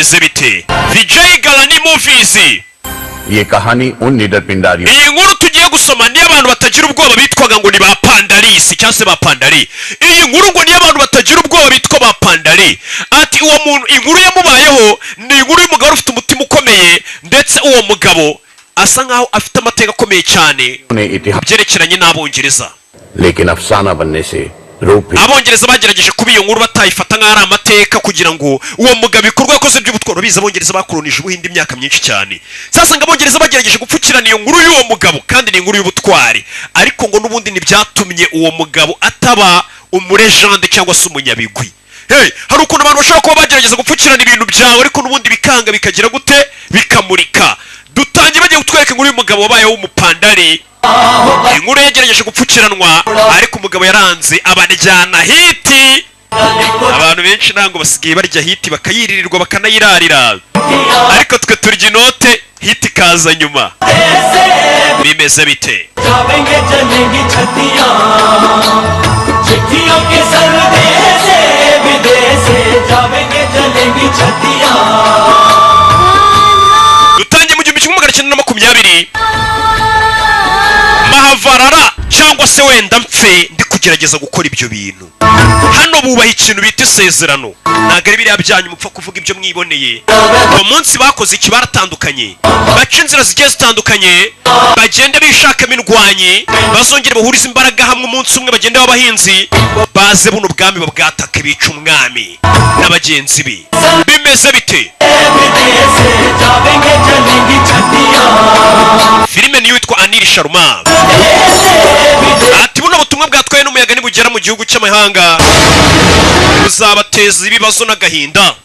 bimeze bite? Vijay Galani Movies. ये कहानी उन निडर पिंडारियों iyi nkuru tugiye gusoma niyo abantu batagira ubwoba bitwaga ngo ni ba Pandalisi cyangwa se ba Pandari. Iyi nkuru ngo niyo abantu batagira ubwoba bitwa ba Pandari. Ati uwo muntu inkuru yamubayeho ni inkuru y'umugabo ufite umutima ukomeye, ndetse uwo mugabo asa nkaho afite amateka akomeye cyane byerekeranye n'Abongereza. लेकिन अफसाना बनने से Abongereza bagerageje kuba iyo nkuru batayifata nk'ari amateka kugira ngo uwo mugabo ibikorwa yakoze by'ubutwaro biza Abongereza bakolonije Ubuhinde imyaka myinshi cyane. Sasa ngo Abongereza bagerageje gupfukirana iyo nkuru y'uwo mugabo kandi ni inkuru y'ubutwari, ariko ngo n'ubundi ntibyatumye uwo mugabo ataba umurejande cyangwa se umunyabigwi. Hey, hari ukuntu abantu bashobora kuba bagerageza gupfukirana ibintu byawe ariko n'ubundi bikanga bikagira gute bikamurika. Dutangiye bagiye kutwereka inkuru y'umugabo wabayeho w'umupandari. Inkuru yagerageje gupfukiranwa ariko umugabo yaranze abanjyana hiti. Abantu benshi ntango basigaye barya hiti bakayiririrwa bakanayirarira, ariko twe turya inote hiti kaza nyuma. Bimeze bite? Dutangiye mu 1920 Mahavarara cyangwa se wenda mpfe ndi kugerageza gukora ibyo bintu. Hano bubaha ikintu bita isezerano, ntabwo ari biriya byanyu mupfa kuvuga ibyo mwiboneye. Uwo munsi bakoze iki baratandukanye, baca inzira zigiye zitandukanye, bagenda bishakamo indwanyi, bazongera bahuriza imbaraga hamwe umunsi umwe, bagenda b'abahinzi baze buno bwami babwatake bica umwami na bagenzi be. Bimeze bite? Filime niyo yitwa Anil Sharma. Ati buno butumwa bwatwaye n'umuyaga nibugera mu gihugu cy'amahanga buzabateza ibibazo n'agahinda.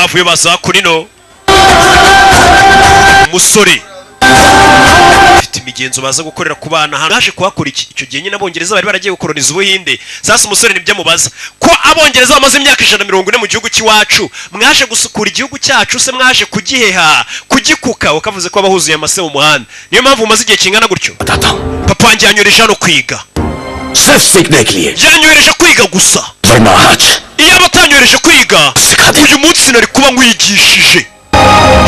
bavuye baza kurino umusore afite imigenzo baza gukorera ku bana hano haje kuhakora iki. Icyo gihe nyine abongereza bari baragiye gukoroniza Ubuhinde. Sasa umusore nibyo amubaza ko abongereza bamaze imyaka 140 mu gihugu cy'iwacu, mwaje gusukura igihugu cyacu se mwaje kugiheha kugikuka? Wakavuze ko abahuzuye amase mu muhanda, niyo mpamvu umaze igihe kingana gutyo. Papa wanjye yanyoreje hano kwiga, yanyoreje kwiga gusa. Iyo abatanyoreje kwiga uyu munsi nari kuba nkwigishije.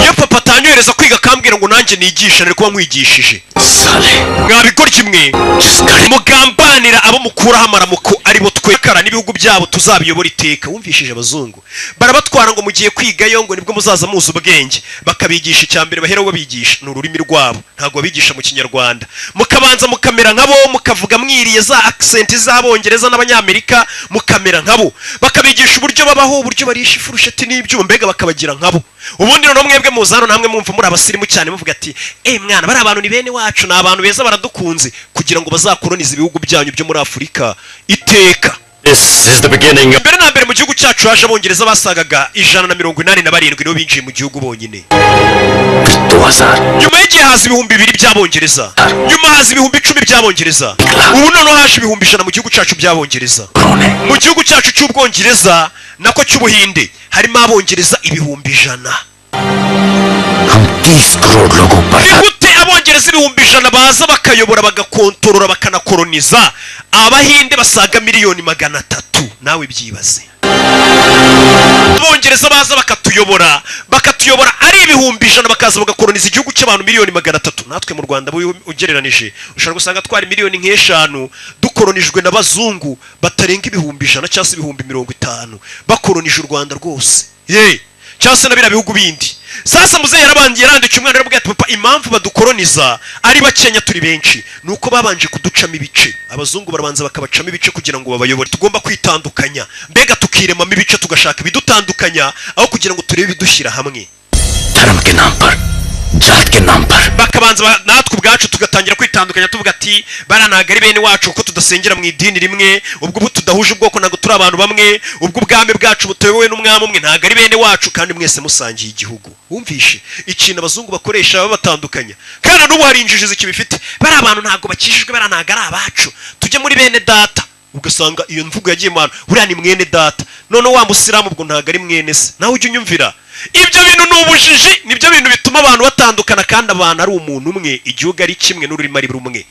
Iyo papa atanyohereza kwiga akambwira ngo nanjye nigisha nari kuba nkwigishije. Mwabigoryi mwe mugambanira abo mukuraho amaramuko aribo twekara n'ibihugu byabo tuzabiyobora iteka. Wumvishije abazungu barabatwara ngo mugiye kwigayo ngo nibwo muzaza muzi ubwenge, bakabigisha icyambere bahera babigisha ni ururimi rwabo, ntabwo babigisha mu Kinyarwanda. Mukabanza mukamera nkabo, mukavuga mwiriye za accent z'abongereza n'abanyamerika, mukamera nkabo, bakabigisha uburyo babaho, uburyo barisha ifurusheti n'ibyuma, mbega bakabagira nkabo. Ubundi no mwebwe muzano namwe mwumva muri abasirimu cyane muvuga ati mwana bari abantu ni bene wacu, ni abantu beza baradukunze, kugira ngo bazakoronize ibihugu byanyu byo muri Afurika iteka. This is the beginning. Mbere na mbere mu gihugu cyacu haje abongereza basagaga 187 nibo binjiye mu gihugu bonyine. Nyuma y'igihe haza ibihumbi 2 by'abongereza, nyuma haza ibihumbi 10 by'abongereza, ubu noneho haje ibihumbi 100 mu gihugu cyacu by'abongereza. Mu gihugu cyacu cy'Ubwongereza nako cy'Ubuhinde harimo abongereza ibihumbi 100. Nigute abongereza ibihumbi 100 baza bakayobora bagakontorora bakanakoroniza Abahinde basaga 300,000,000? Nawe byibaze. Abongereza baza bakatuyobora ari ibihumbi 100 bakaza bagakoroniza igihugu cy'abantu 300,000,000. Natwe mu Rwanda ugereranije ushobora gusanga twari miliyoni nk'eshanu dukoronijwe n'abazungu batarenga ibihumbi 100 cyangwa se ibihumbi 50 bakoronije u Rwanda rwose. Cyangwa se nabira bihugu bindi. Sasa muzehe yarabangiye yarandika umwana aravuga ati papa impamvu badukoroniza ari bakenya turi benshi nuko babanje kuducamo ibice. Abazungu barabanza bakabacamo ibice kugira ngo babayobore. Tugomba kwitandukanya, mbega tukirema ibice tugashaka ibidutandukanya aho kugira ngo turebe ibidushyira hamwe. Bakabanza natwe ubwacu tugatangira kwitandukanya tuvuga ati baranaga ari bene wacu kuko tudasengera mu idini rimwe, ubwo tudahuje ubwoko ntago turi abantu bamwe, ubwo ubwami bwacu butewe n'umwami umwe ntago ari bene wacu kandi mwese musangiye igihugu. Wumvishe ikintu abazungu bakoresha babatandukanya, kandi n'ubu hari injiji zikibifite. Bari abantu ntago bakishijwe, baranaga ari abacu, tujye muri bene data. Ugasanga iyo mvugo yagiye mu bantu buriya ni mwene data, none wa musiramu ubwo ntago ari mwene se. Nawe ujye unyumvira ibyo bintu n'ubujiji, nibyo bintu bituma abantu batandukana kandi abantu ari umuntu umwe, igihugu ari kimwe n'ururimi ari rumwe.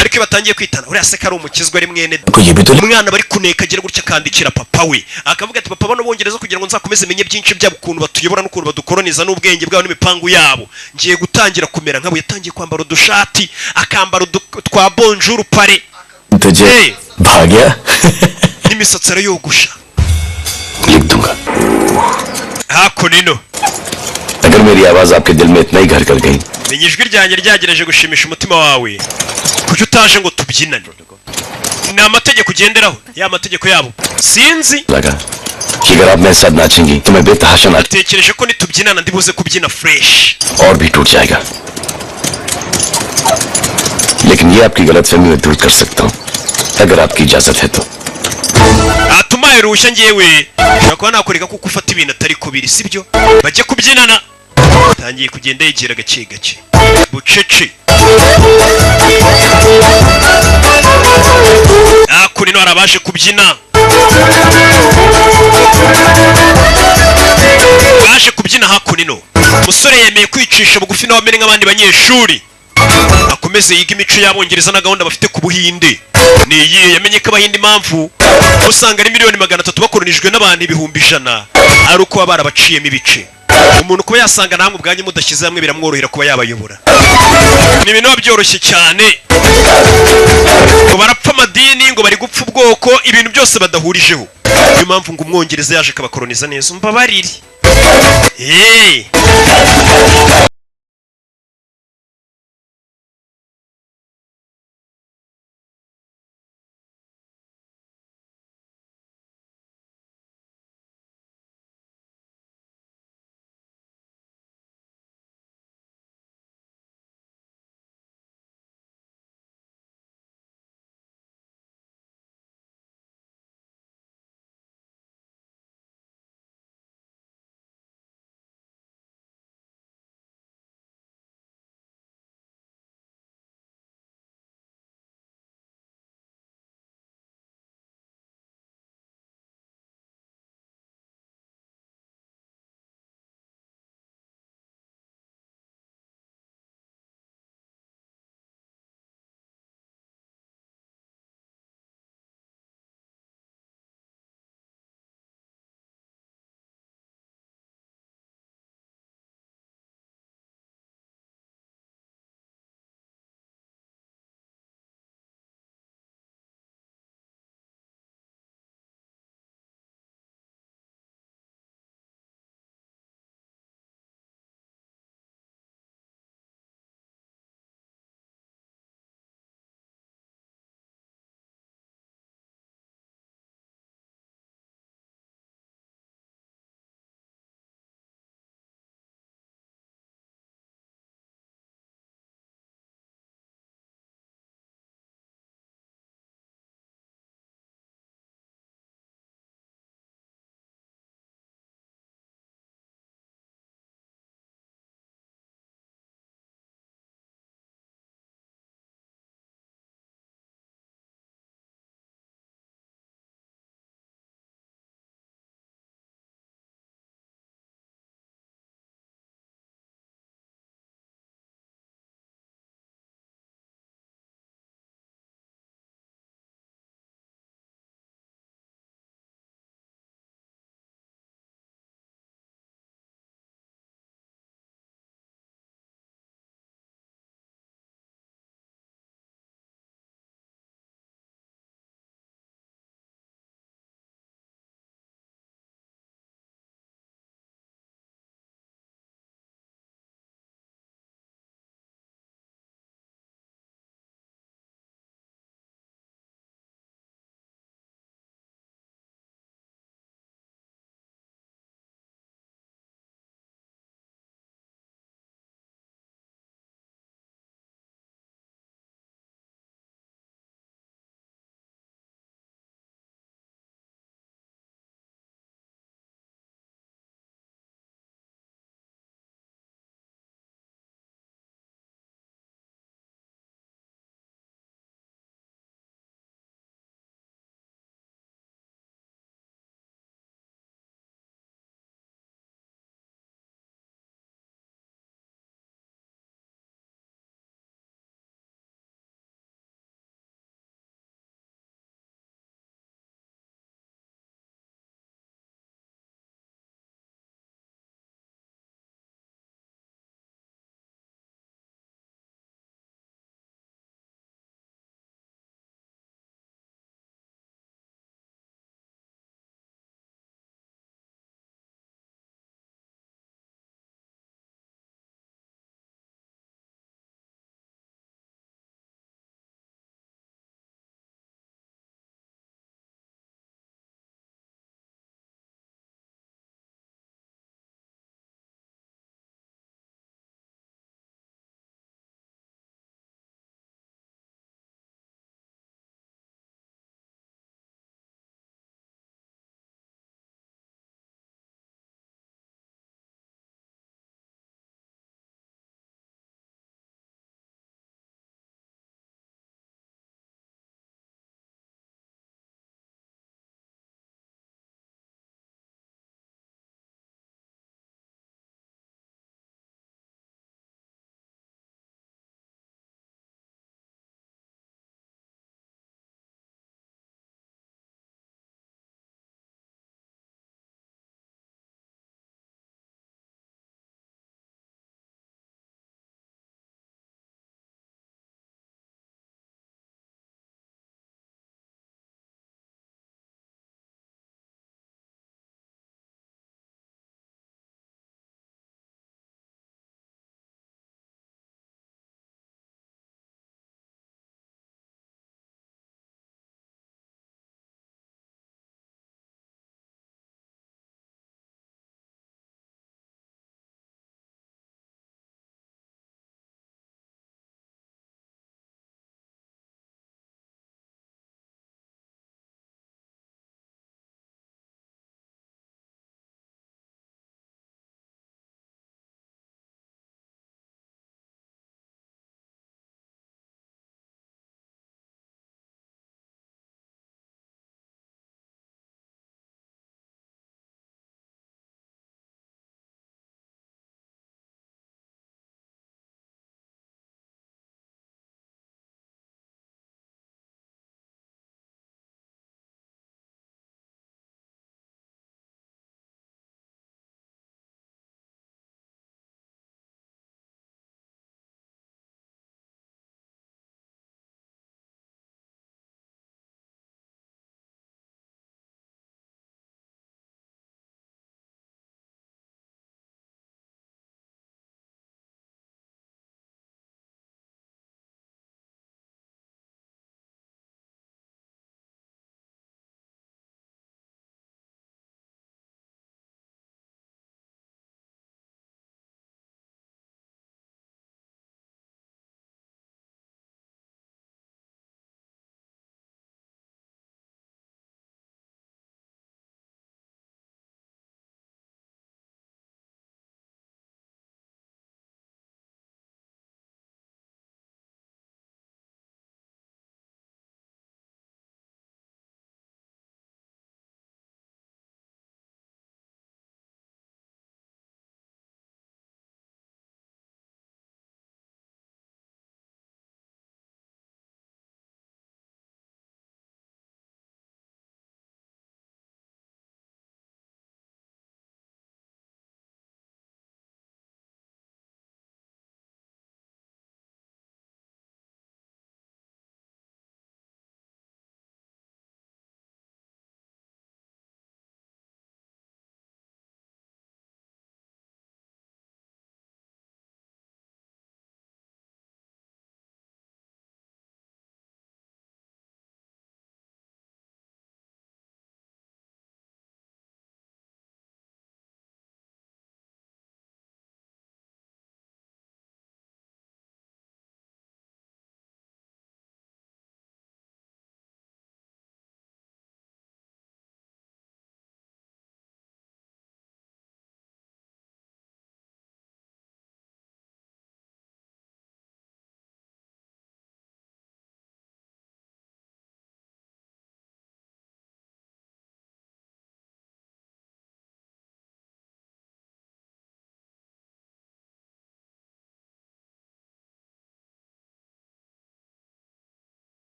Ariko batangiye kwitana uriya se kari umukizwa ari mwene umwana bari kuneka agira gutya akandikira papa we akavuga ati papa bano bongereza kugira ngo nzakomeze menye byinshi byabo ukuntu batuyobora n'ukuntu badukoroniza n'ubwenge bwabo n'imipangu yabo, ngiye gutangira kumera nkabo. Yatangiye kwambara udushati akambara twa bonjour pare n'imisatsi arayogosha. Hakunino अगर मेरी आवाज आपके दिल में इतना ही घर कर गई, menye ijwi ryanjye ryagerageje gushimisha umutima wawe kuki utaje ngo tubyinane. Ni amategeko ugenderaho, ya mategeko yabo sinzi. लगा कि अगर आप मेरे साथ नाचेंगी तो मैं बेतहाशा नाच natekereje ko nitubyinana ndibuze kubyina fresh और भी टूट जाएगा, लेकिन ये आपकी गलतफहमी में दूर कर सकता हूँ अगर आपकी इजाजत है तो. atumaye rushya ngewe nshaka nakoreka kuko ufata ibintu atari kubiri sibyo. Bajye kubyinana, tangiye kugenda yegera gake gake bucece. Akunino arabashe kubyina, baje kubyina. Hakunino musore yemeye kwicisha bugufi nawe amere nk'abandi banyeshuri, akomeze yiga imico y'abongereza na gahunda bafite ku Buhinde. Ni iyihe yamenye ko Abahinde impamvu usanga ari 300,000 bakoronijwe n'abantu ibihumbi 100 ari uko baba barabaciyemo ibice. Umuntu kuba yasanga namwe ubwanyu mudashyize hamwe biramworohera kuba yabayobora. Ni ibintu byoroshye cyane, ngo barapfa amadini, ngo bari gupfa ubwoko, ibintu byose badahurijeho. Niyo mpamvu ngo umwongereza yaje akabakoroniza neza. Umbabarire